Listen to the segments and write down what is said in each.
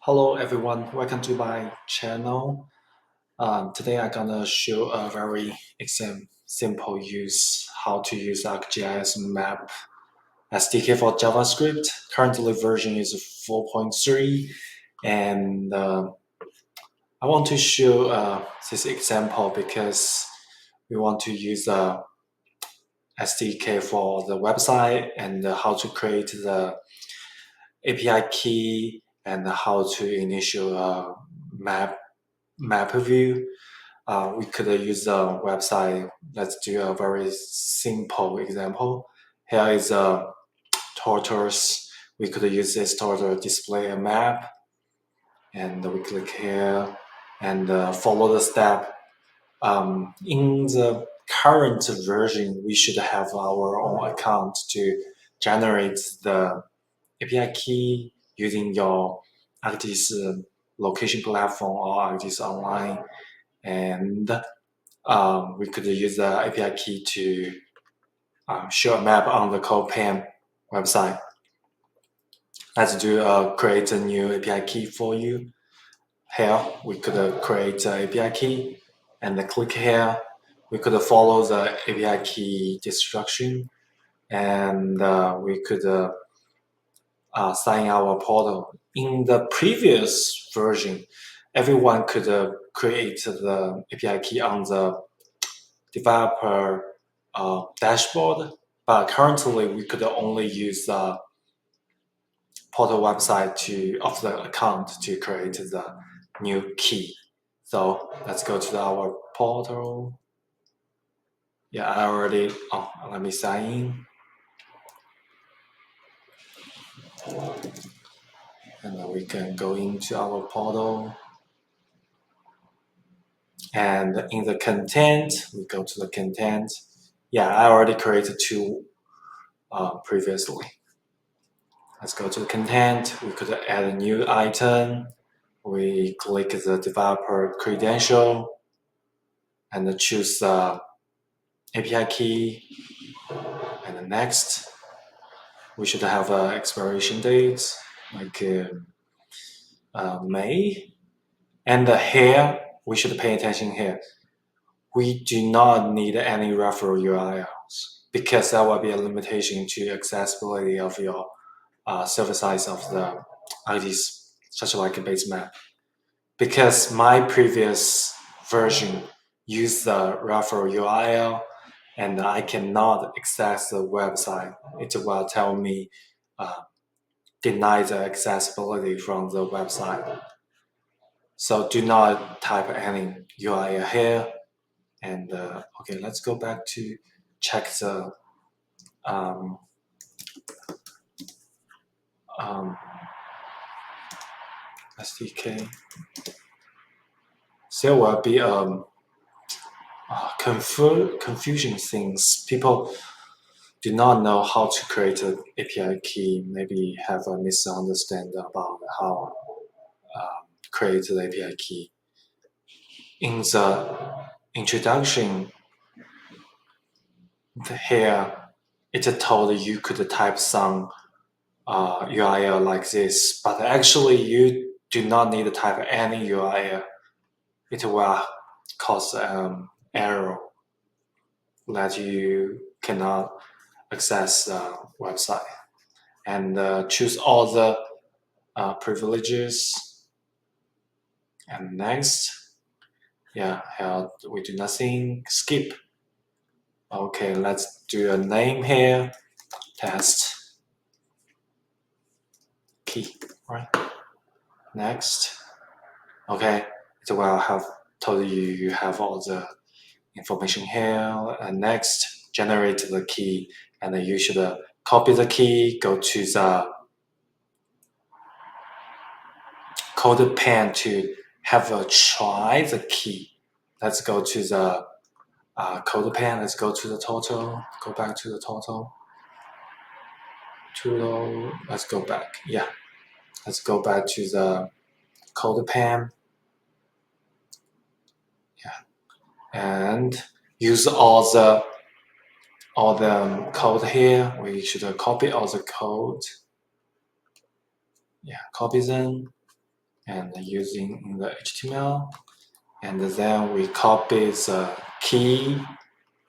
Hello everyone, welcome to my channel. Today I'm gonna show a very simple use how to use ArcGIS Map SDK for JavaScript. Currently version is 4.3 and I want to show this example because we want to use a SDK for the website and how to create the API key and how to initial map view. We could use the website. Let's do a very simple example. Here is a tortoise. We could use this tortoise display a map, and we click here and follow the step. In the current version, we should have our own account to generate the API key using your ArcGIS location platform or ArcGIS Online, and we could use the API key to show a map on the codepen website. Let's do create a new API key for you. Here we could create an API key and click here. We could follow the API key instruction and we could sign our portal. In the previous version, everyone could create the API key on the developer dashboard, but currently we could only use the portal website of the account to create the new key. So let's go to our portal. Yeah, I already, let me sign in. And then we can go into our portal. And in the content, we go to the content. Yeah, I already created two previously. Let's go to the content. We could add a new item. We click the developer credential and choose the API key. And the next, we should have an expiration date like May. And here, we should pay attention here. We do not need any referral URLs because that will be a limitation to accessibility of your server side of the ArcGIS such like a base map. Because my previous version used the referral URL and I cannot access the website, it will tell me deny the accessibility from the website. So do not type any URL here. And okay, let's go back to check the SDK. There will be confusion things. People do not know how to create an API key. Maybe have a misunderstanding about how create the API key. In the introduction, here it told you could type some URL like this, but actually you do not need to type any URL. It will cause error that you cannot access the website. And choose all the privileges. And next, yeah, here we do nothing, skip. Okay, let's do a name here, test key, right? Next, okay, it will have told you have all the information here. And next, generate the key, and then you should copy the key, go to the codepen to have a try the key. Let's go to the codepen. Let's go to the total. Go back to the total. Let's go back. Yeah, let's go back to the codepen. Yeah, and use all the code here. We should copy all the code. Yeah, copy them. and using the HTML, and then we copy the key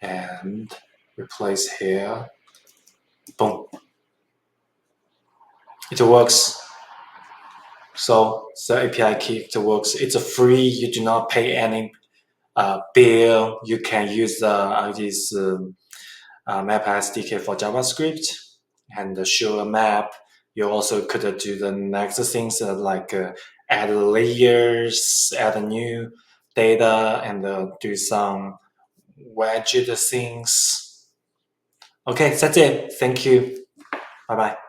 and replace here. Boom. It works. So the API key, it works. It's free. You do not pay any bill. You can use this map SDK for JavaScript and show a map. You also could do the next things like add layers, add new data, and do some widget things. Okay, that's it. Thank you. Bye bye.